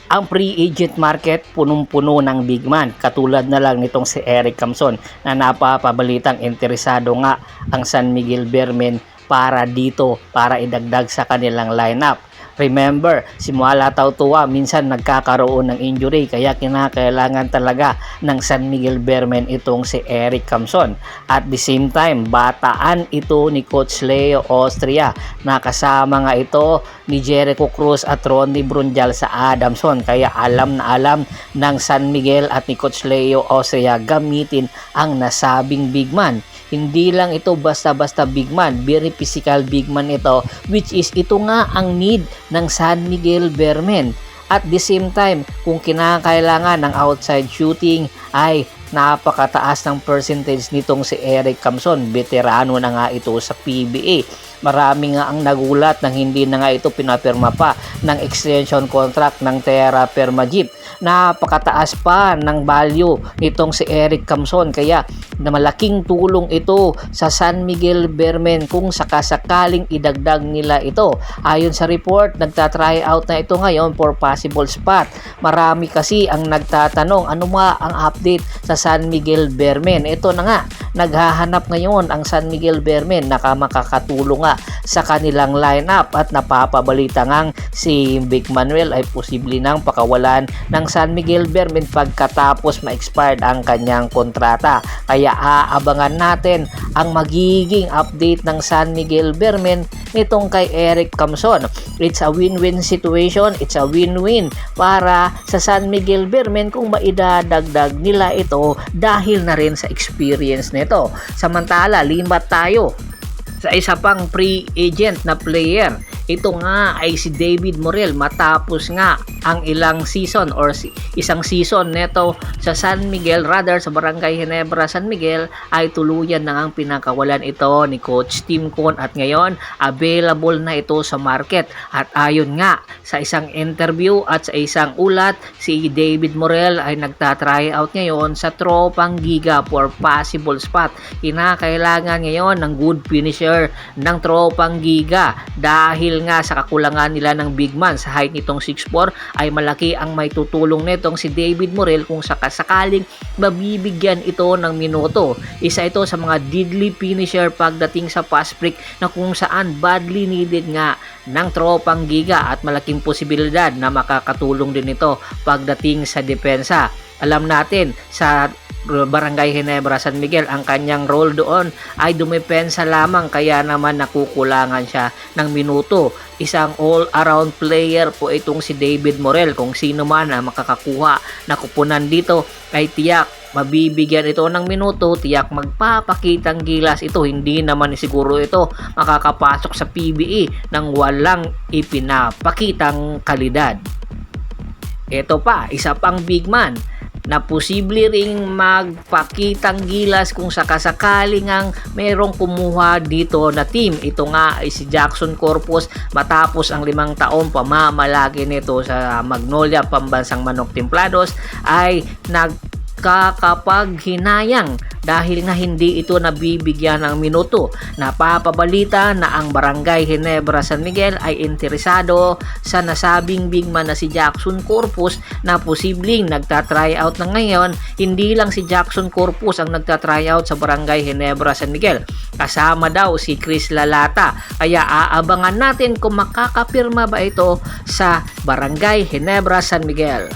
Ang free agent market punong-puno ng big man, katulad na lang nitong si Eric Camson na napapabalitang interesado nga ang San Miguel Beermen para dito, para idagdag sa kanilang lineup. Remember, si Muala Tautua minsan nagkakaroon ng injury kaya kinakailangan talaga ng San Miguel Beermen itong si Eric Camson. At the same time, bataan ito ni Coach Leo Austria na kasama nga ito ni Jericho Cruz at Ronnie Brunjal sa Adamson. Kaya alam na alam ng San Miguel at ni Coach Leo Austria gamitin ang nasabing big man. Hindi lang ito basta-basta big man, very physical big man ito, which is ito nga ang need ng San Miguel Beermen. At the same time, kung kinakailangan ng outside shooting ay napakataas ng percentage nitong si Eric Camson. Veterano na nga ito sa PBA. Marami nga ang nagulat nang hindi na nga ito pinapirma pa ng extension contract ng Terra Firma Jeep. Napakataas pa ng value nitong si Eric Camson kaya na malaking tulong ito sa San Miguel Beermen kung sakasakaling idagdag nila ito. Ayon sa report, nagtatry out na ito ngayon for possible spot. Marami kasi ang nagtatanong ano nga ang update sa San Miguel Beermen. Ito na nga, naghahanap ngayon ang San Miguel Beermen na makakatulong nga sa kanilang lineup at napapabalita ngang si Vic Manuel ay posible nang pakawalan ng San Miguel Beermen pagkatapos ma-expired ang kanyang kontrata. Kaya aabangan natin ang magiging update ng San Miguel Beermen nitong kay Eric Camson. It's a win-win situation, it's a win-win para sa San Miguel Beermen kung maidadagdag nila ito dahil na rin sa experience nito. Samantala, limat tayo sa isa pang free agent na player. Ito nga ay si David Morel matapos nga ang ilang season or isang season neto sa San Miguel, rather sa Barangay Ginebra San Miguel, ay tuluyan na ngang pinakawalan ito ni Coach Tim Con at ngayon available na ito sa market. At ayon nga sa isang interview at sa isang ulat, si David Morel ay nagtatry out ngayon sa Tropang Giga for possible spot. Kinakailangan ngayon ng good finisher ng Tropang Giga dahil nga sa kakulangan nila ng big man. Sa height nitong 6'4" ay malaki ang may tutulong nitong si David Morel kung sakasakaling mabibigyan ito ng minuto. Isa ito sa mga deadly finisher pagdating sa fast break na kung saan badly needed nga ng Tropang Giga at malaking posibilidad na makakatulong din ito pagdating sa depensa. Alam natin sa Barangay Ginebra San Miguel, ang kanyang role doon ay dumepensa lamang kaya naman nakukulangan siya ng minuto. Isang all-around player po itong si David Morel. Kung sino man ang makakakuha na kupunan dito ay tiyak mabibigyan ito ng minuto, tiyak magpapakitang gilas ito. Hindi naman siguro ito makakapasok sa PBA nang walang ipinapakitang kalidad. Ito pa, isa pang big man na posible ring magpakitang gilas kung sakasakaling ang merong kumuha dito na team. Ito nga ay si Jackson Corpus matapos ang 5 taon pamamalagi nito sa Magnolia Pambansang Manok Templados ay nagkakapaghinayang dahil nga hindi ito nabibigyan ng minuto. Napapabalita na ang Barangay Ginebra San Miguel ay interesado sa nasabing big man na si Jackson Corpus na posibleng nagtatry out na ngayon. Hindi lang si Jackson Corpus ang nagtatry out sa Barangay Ginebra San Miguel. Kasama daw si Chris Lalata. Kaya aabangan natin kung makakapirma ba ito sa Barangay Ginebra San Miguel.